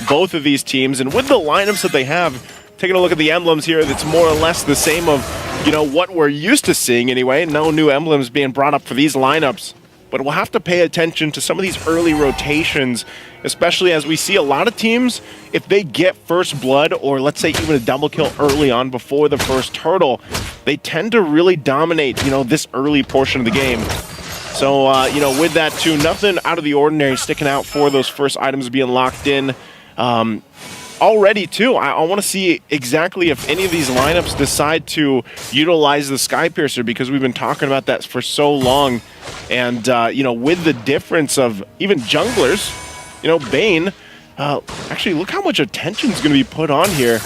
both of these teams. And with the lineups that they have, taking a look at the emblems here, that's more or less the same of, you know, what we're used to seeing anyway. No new emblems being brought up for these lineups. But we'll have to pay attention to some of these early rotations, especially as we see a lot of teams, if they get first blood or let's say even a double kill early on before the first turtle, they tend to really dominate, you know, this early portion of the game. So, you know, with that too, nothing out of the ordinary sticking out for those first items being locked in. Already too, I want to see exactly if any of these lineups decide to utilize the Skypiercer, because we've been talking about that for so long. And, you know, with the difference of even junglers, you know, Bane, actually look how much attention is going to be put on here.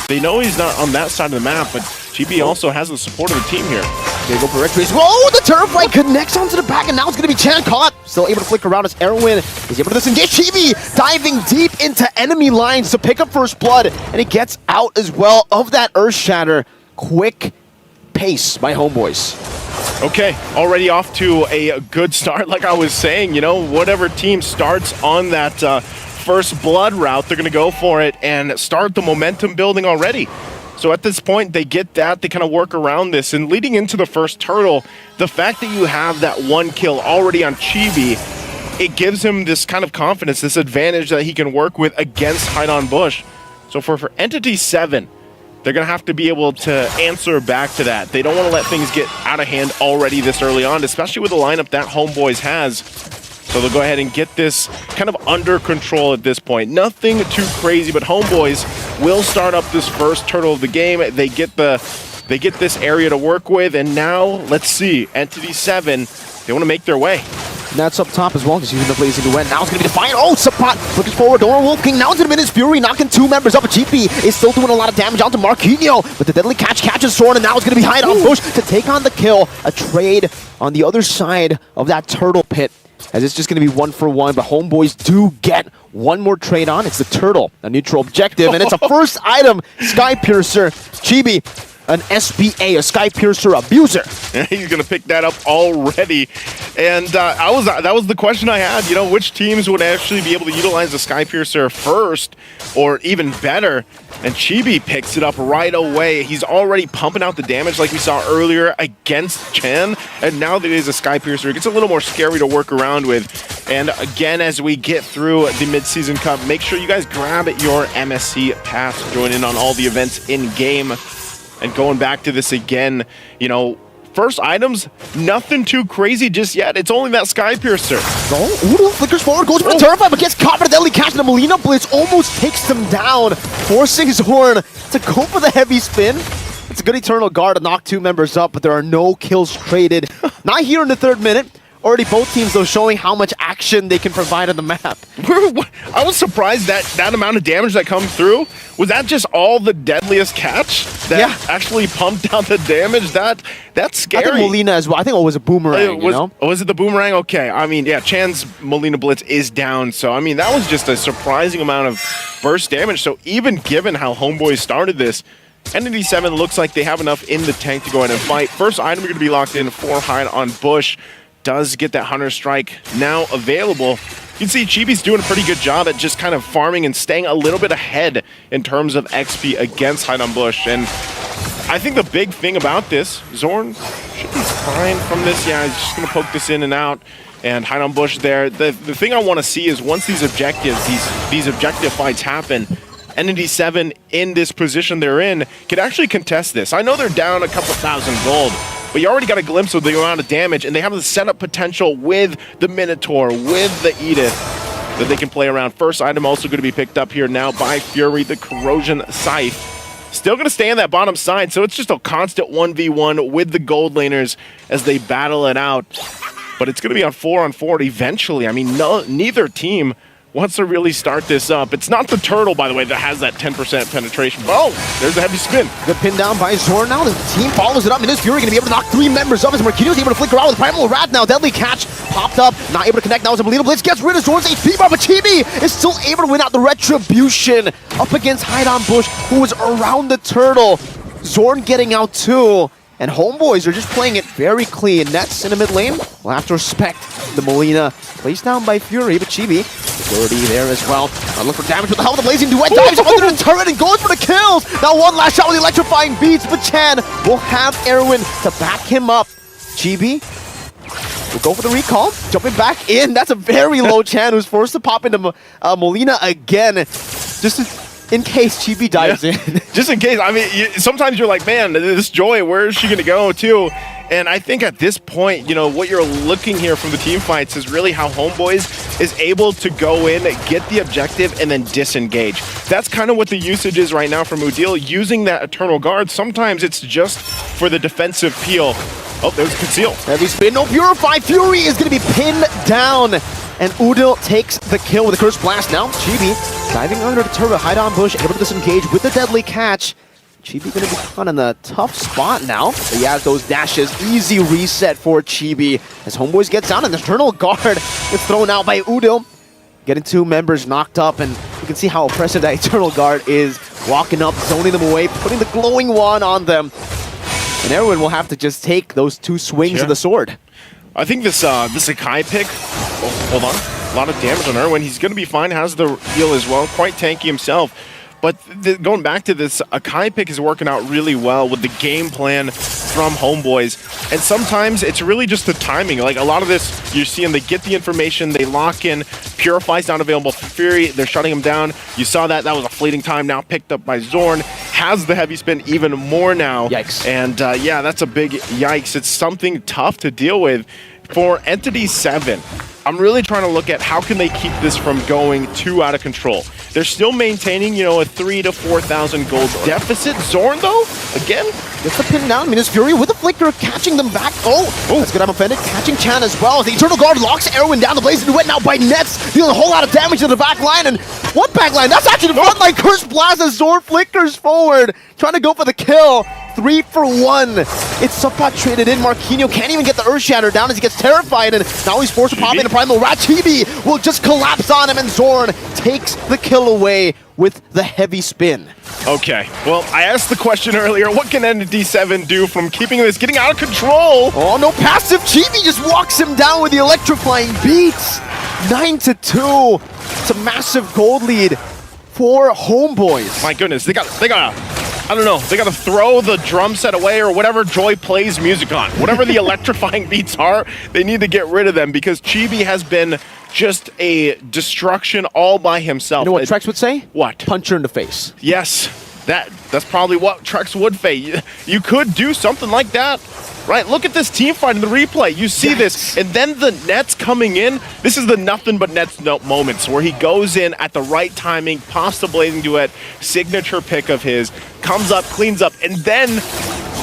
They know he's not on that side of the map, but GB also has the support of the team here. They go for Recrease. Whoa, the turret fight connects onto the back, and now it's going to be Chan caught. Still able to flick around as Erwin is able to disengage. Chibi diving deep into enemy lines to pick up first blood, and he gets out as well of that Earth Shatter. Quick pace by Homebois. Okay, already off to a good start. Like I was saying, you know, whatever team starts on that first blood route, they're going to go for it and start the momentum building already. So at this point, they get that, they kind of work around this, and leading into the first turtle, the fact that you have that one kill already on Chibi, it gives him this kind of confidence, this advantage that he can work with against Hide Bush. So for ENTITY7, they're going to have to be able to answer back to that. They don't want to let things get out of hand already this early on, especially with the lineup that Homebois has. So they'll go ahead and get this kind of under control at this point. Nothing too crazy, but Homebois will start up this first turtle of the game. They get this area to work with, and now let's see, ENTITY7, they want to make their way. And that's up top as well, just using the Blazing Duet. Now it's going to be Defiant. Oh, Suppot looking forward. Dora Wolf King. Now it's going to be his Fury, knocking two members up. GP is still doing a lot of damage onto Marquinhos, but the deadly catch catches Sword, and now it's going to be Hide Bush to take on the kill. A trade on the other side of that turtle pit, as it's just going to be 1-for-1, but Homebois do get one more trade on. It's the turtle, a neutral objective, and it's a first item, Skypiercer. Chibi, an SBA, a Skypiercer abuser. He's going to pick that up already. And that was the question I had, you know, which teams would actually be able to utilize the Skypiercer first, or even better. And Chibi picks it up right away. He's already pumping out the damage like we saw earlier against Chen. And now that it is a Skypiercer, it gets a little more scary to work around with. And again, as we get through the Mid-Season Cup, make sure you guys grab your MSC pass. Join in on all the events in-game. And going back to this again, you know, first items, nothing too crazy just yet. It's only that Skypiercer. Oh, Udo flickers forward, goes for the Terrify, but gets caught by the deadly catch. The Molina Blitz almost takes them down, forcing Zorn to go for the heavy spin. It's a good Eternal Guard to knock two members up, but there are no kills traded. Not here in the third minute. Already both teams, though, showing how much action they can provide on the map. I was surprised that amount of damage that comes through. Was that just all the deadliest catch that actually pumped out the damage? That's scary. I think Molina as well. I think it was a boomerang, you know? Was it the boomerang? Okay. I mean, yeah, Chan's Molina Blitz is down. So, I mean, that was just a surprising amount of burst damage. So, even given how Homebois started this, ENTITY7 looks like they have enough in the tank to go ahead and fight. First item going to be locked in for Hide Bush. Does get that Hunter Strike now available. You can see Chibi's doing a pretty good job at just kind of farming and staying a little bit ahead in terms of XP against Hide Bush. And I think the big thing about this, Zorn should be fine from this. Yeah, he's just going to poke this in and out. And Hide Bush there. The thing I want to see is once these objectives, these objective fights happen, ENTITY7 in this position they're in can actually contest this. I know they're down a couple thousand gold, but you already got a glimpse of the amount of damage, and they have the setup potential with the Minotaur, with the Edith, that they can play around. First item also going to be picked up here now by Fury, the Corrosion Scythe. Still going to stay on that bottom side, so it's just a constant 1v1 with the gold laners as they battle it out. But it's going to be on 4-on-4 eventually. I mean, neither team wants to really start this up. It's not the turtle, by the way, that has that 10% penetration. Oh, there's a heavy spin. Good pin down by Zorn now. The team follows it up, and this Fury going to be able to knock three members up as Marquinhos able to flicker out with Primal Wrath now. Deadly catch popped up, not able to connect. Now as a Molina Blitz gets rid of Zorn's HP bar, but Chibi is still able to win out the Retribution up against Hide Bush, who was around the turtle. Zorn getting out too. And Homebois are just playing it very clean. Nets in the mid lane will have to respect the Molina. Placed down by Fury, but Chibi, dirty there as well. Look for damage with the help of the Blazing Duet. Dives under the turret and goes for the kills. Now one last shot with the electrifying beats, but Chan will have Erwin to back him up. Chibi will go for the recall, jumping back in. That's a very low Chan who's forced to pop into Molina again. Just in case Chibi dives in. Just in case. I mean, sometimes you're like, man, this Joy, where is she going to go too? And I think at this point, you know, what you're looking here from the team fights is really how Homebois is able to go in, get the objective, and then disengage. That's kind of what the usage is right now from Udil, using that Eternal Guard. Sometimes it's just for the defensive peel. Oh, there's Conceal. Heavy spin, no Purify. Fury is going to be pinned down. And Udil takes the kill with a Curse Blast. Now Chibi diving under the turret, hide on bush, able to disengage with the deadly catch. Chibi going to be caught in a tough spot now. But he has those dashes. Easy reset for Chibi as Homebois gets down and the Eternal Guard is thrown out by Udil. Getting 2 members knocked up, and you can see how oppressive that Eternal Guard is. Walking up, zoning them away, putting the glowing wand on them. And Erwin will have to just take those 2 swings of the sword. I think this Akai pick, hold on, a lot of damage on Erwin. He's going to be fine, has the heal as well, quite tanky himself. But going back to this, Akai pick is working out really well with the game plan from Homebois. And sometimes it's really just the timing. Like a lot of this, you're seeing they get the information, they lock in, Purify's not available for Fury, they're shutting him down. You saw that was a fleeting time, now picked up by Zorn. Has the heavy spin even more now. Yikes. And yeah, that's a big yikes. It's something tough to deal with. For ENTITY7, I'm really trying to look at how can they keep this from going too out of control. They're still maintaining, you know, a 3,000 to 4,000 gold deficit. Zorn, though, again, gets the pin down. Minas Fury with the flicker, catching them back. Oh, that's good. I'm offended. Catching Chan as well. The Eternal Guard locks Erwin down. The Blazing Duet now by Nets, dealing a whole lot of damage to the back line. And what back line? That's actually the front line. Curse Blast as Zorn flickers forward, trying to go for the kill. 3 for 1. It's Subpot traded in. Marquinhos can't even get the Earth Shatter down as he gets terrified, and now he's forced to pop in a Primal Rat. Chibi will just collapse on him, and Zorn takes the kill away with the heavy spin. Okay, well, I asked the question earlier, what can ENTITY7 do from keeping this getting out of control? Oh, no passive. Chibi just walks him down with the electrifying beats. 9-2. It's a massive gold lead for Homebois. My goodness, they got I don't know, they gotta throw the drum set away or whatever Joy plays music on. Whatever the electrifying beats are, they need to get rid of them because Chibi has been just a destruction all by himself. You know what Trex would say? What? Punch her in the face. Yes, that's probably what Trex would say. You could do something like that. Right, look at this team fight in the replay. You see this, and then the Nets coming in. This is the nothing but Nets moments where he goes in at the right timing, pops the Blazing Duet, signature pick of his, comes up, cleans up, and then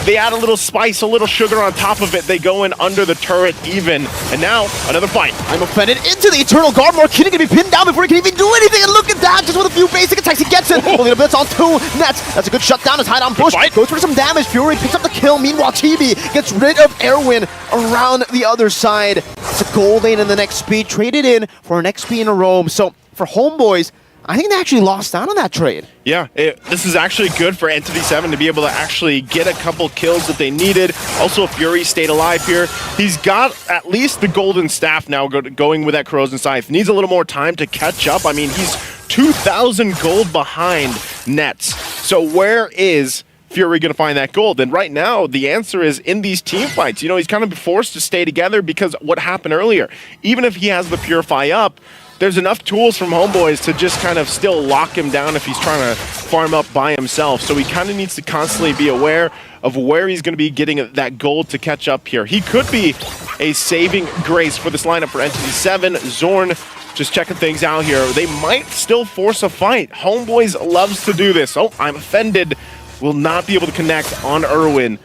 they add a little spice, a little sugar on top of it. They go in under the turret even, and now another fight. I'm offended into the Eternal Guard. Marquinhos gonna be pinned down before he can even do anything, and look at that, just with a few basic attacks, he gets it. Only a blitz on 2 Nets. That's a good shutdown. His hide on push goes for some damage. Fury picks up the kill. Meanwhile, Chibi gets rid of Erwin around the other side. It's a gold lane in the next speed, traded in for an XP in a roam. So for Homebois, I think they actually lost out on that trade. Yeah, this is actually good for ENTITY7 to be able to actually get a couple kills that they needed. Also, Fury stayed alive here. He's got at least the golden staff now going with that Corrosion Scythe. Needs a little more time to catch up. I mean, he's 2,000 gold behind Nets. So where is Fury going to find that gold? And right now, the answer is in these team fights. You know, he's kind of forced to stay together because what happened earlier. Even if he has the Purify up, there's enough tools from Homebois to just kind of still lock him down if he's trying to farm up by himself. So he kind of needs to constantly be aware of where he's going to be getting that gold to catch up here. He could be a saving grace for this lineup for ENTITY7. Zorn just checking things out here. They might still force a fight. Homebois loves to do this. Oh, I'm offended. Will not be able to connect on Erwin.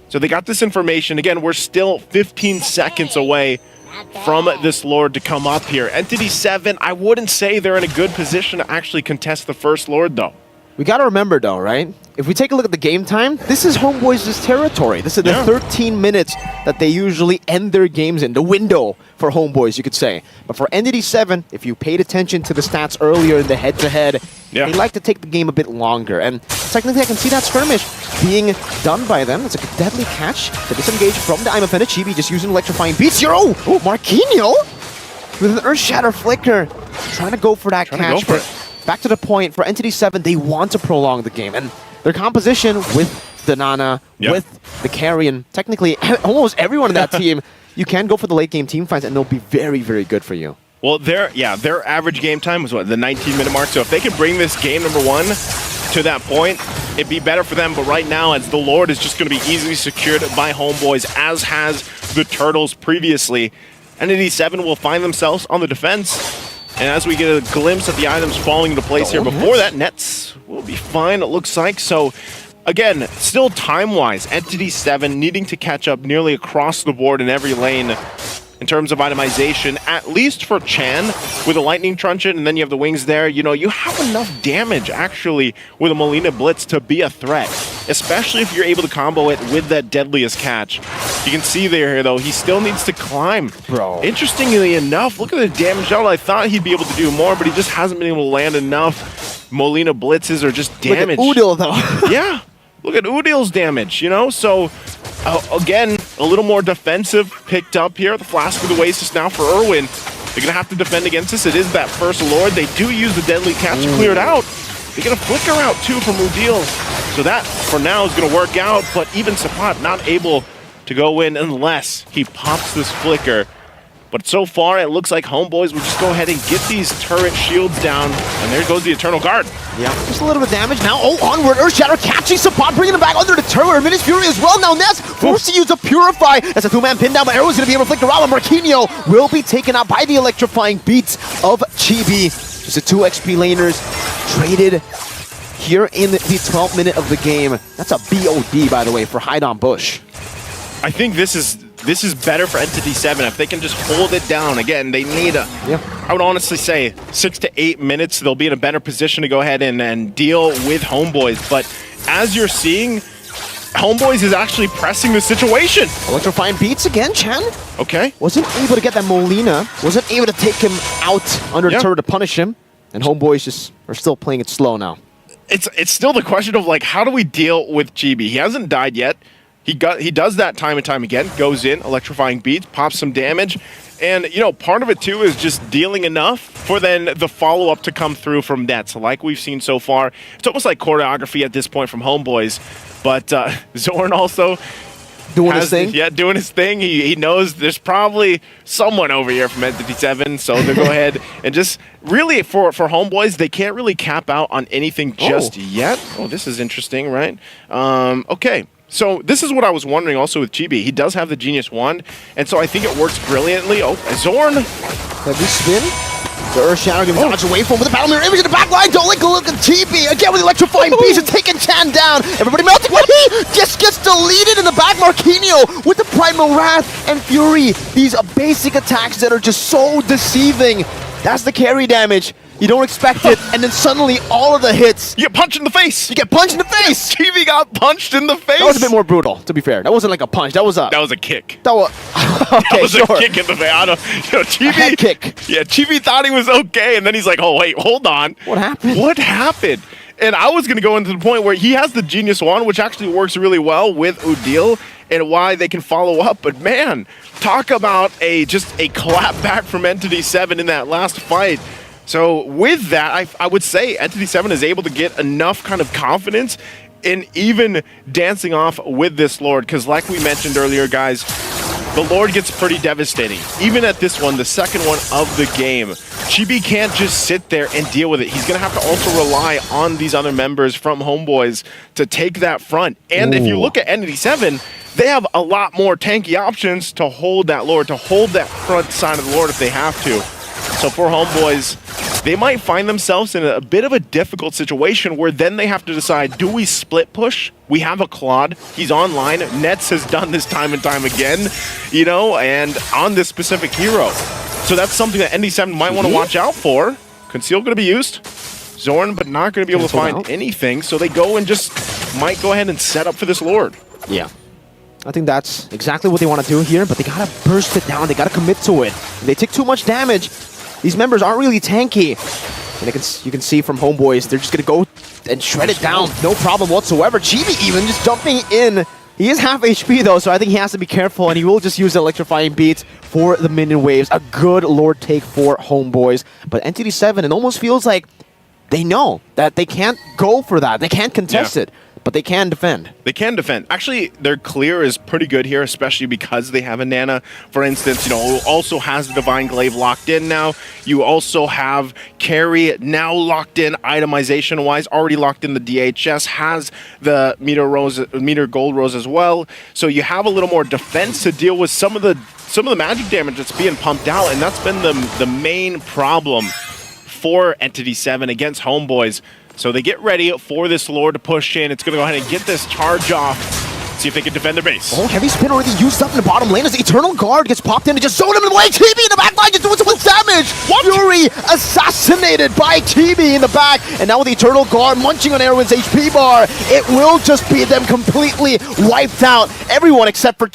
So they got this information. Again, we're still 15 seconds away from this Lord to come up here. ENTITY7, I wouldn't say they're in a good position to actually contest the first Lord, though. We got to remember, though, right? If we take a look at the game time, this is Homeboys' territory. This is the 13 minutes that they usually end their games in, the window for Homeboys, you could say. But for ENTITY7, if you paid attention to the stats earlier in the head-to-head, they like to take the game a bit longer. And technically, I can see that skirmish being done by them. It's like a deadly catch to disengage from the IMFN. Chibi just using electrifying beats. Oh, Marquinhos with an Earth Shatter Flicker, trying to go for that catch. Back to the point, for ENTITY7, they want to prolong the game. And their composition with the Nana, with the carry, and technically almost everyone in that team, you can go for the late game team fights, and they'll be very, very good for you. Well, their average game time was what, the 19-minute mark. So if they can bring this game number 1 to that point, it'd be better for them. But right now, as the Lord is just going to be easily secured by Homeboys, as has the Turtles previously, ENTITY7 will find themselves on the defense. And as we get a glimpse at the items falling into place here, before that, nets will be fine, it looks like. So, again, still time-wise, ENTITY7 needing to catch up nearly across the board in every lane in terms of itemization, at least for Chan with a Lightning Truncheon, and then you have the wings there. You know, you have enough damage, actually, with a Molina Blitz to be a threat, especially if you're able to combo it with that deadliest catch. You can see there, though, he still needs to climb. Bro. Interestingly enough, look at the damage out. I thought he'd be able to do more, but he just hasn't been able to land enough Molina Blitzes or just damage. Look at Udil, though. Yeah, look at Udil's damage, you know? So, again, a little more defensive picked up here. The Flask of the Oasis now for Irwin. They're going to have to defend against this. It is that first Lord. They do use the deadly catch to clear it out. They get a flicker out, too, from Udil. So that, for now, is going to work out. But even Sapat not able to go in unless he pops this flicker. But so far, it looks like Homeboys will just go ahead and get these turret shields down. And there goes the Eternal Guard. Yeah, just a little bit of damage now. Oh, onward, Earth Shatter catching Sapat, bringing him back under the turret. Minus Fury as well. Now Ness forced to use a Purify. That's a 2-man pin down, but Arrow's going to be able to flick around. And Marquinhos will be taken out by the electrifying beats of Chibi. Just the 2 XP laners traded here in the 12th minute of the game. That's a BOD, by the way, for Hide on Bush. I think this is better for ENTITY7 if they can just hold it down. Again, they need I would honestly say 6 to 8 minutes. They'll be in a better position to go ahead and deal with Homeboys. But as you're seeing, Homeboys is actually pressing the situation. Electrifying beats again, Chan. Okay. Wasn't able to get that Molina. Wasn't able to take him out under the turret to punish him. And Homeboys just are still playing it slow now. It's still the question of, like, how do we deal with Chibi? He hasn't died yet. He does that time and time again, goes in, electrifying beats, pops some damage, and, you know, part of it, too, is just dealing enough for then the follow-up to come through from that. So like we've seen so far, it's almost like choreography at this point from Homeboys, but Zorn also doing his thing? Yeah, doing his thing. He knows there's probably someone over here from ENTITY7, so they'll go ahead and just really, for Homeboys, they can't really cap out on anything just yet. Oh, this is interesting, right? Okay. So this is what I was wondering also with Chibi. He does have the Genius Wand, and so I think it works brilliantly. Oh, Zorn! Heavy spin. The Earth Shatter gonna dodge away from with the Battle Mirror image in the back line. Don't like a look at Chibi. Again with the electrifying beast and taking Chan down. Everybody melting when he just gets deleted in the back. Marquinhos with the Primal Wrath and Fury. These basic attacks that are just so deceiving. That's the carry damage. You don't expect it, and then suddenly all of the hits. You get punched in the face! You get punched in the face! Chibi got punched in the face! That was a bit more brutal, to be fair. That wasn't like a punch. That was a kick. That was okay, that was a kick in the face. I don't, you know, Chibi, a head kick. Yeah, Chibi thought he was okay, and then he's like, oh, wait, hold on. What happened? What happened? And I was going to go into the point where he has the Genius Wand, which actually works really well with Udil, and why they can follow up. But man, talk about just a clap back from ENTITY7 in that last fight. So with that, I would say ENTITY7 is able to get enough kind of confidence in even dancing off with this Lord, because like we mentioned earlier, guys, the Lord gets pretty devastating. Even at this one, the second one of the game, Chibi can't just sit there and deal with it. He's going to have to also rely on these other members from Homeboys to take that front. And if you look at ENTITY7, they have a lot more tanky options to hold that Lord, to hold that front side of the Lord if they have to. So for Homeboys, they might find themselves in a bit of a difficult situation where then they have to decide, do we split push? We have a Claude. He's online. Nets has done this time and time again, you know, and on this specific hero. So that's something that ENTITY7 might want to watch out for. Conceal going to be used. Zorn, but not going to be able to find anything, so they go and just might go ahead and set up for this Lord. Yeah. I think that's exactly what they want to do here, but they gotta burst it down, they gotta commit to it. If they take too much damage, these members aren't really tanky. And you can see from Homebois, they're just gonna go and shred it down, no problem whatsoever. Chibi even just jumping in. He is half HP though, so I think he has to be careful, and he will just use electrifying beats for the minion waves. A good Lord take for Homebois. But ENTITY7, it almost feels like they know that they can't go for that. They can't contest it. But they can defend. They can defend. Actually, their clear is pretty good here, especially because they have a Nana. For instance, who also has the Divine Glaive locked in now. You also have Carry now locked in itemization-wise, already locked in the DHS, has the meter Gold Rose as well. So you have a little more defense to deal with some of the magic damage that's being pumped out, and that's been the main problem for ENTITY7 against Homebois. So they get ready for this Lord to push in. It's going to go ahead and get this charge off. See if they can defend their base. Oh, heavy spin already used up in the bottom lane as the Eternal Guard gets popped in and just zone him in the way. TB in the back line just doing some damage. What? Fury assassinated by TB in the back. And now with the Eternal Guard munching on Erwin's HP bar, it will just be them completely wiped out. Everyone except for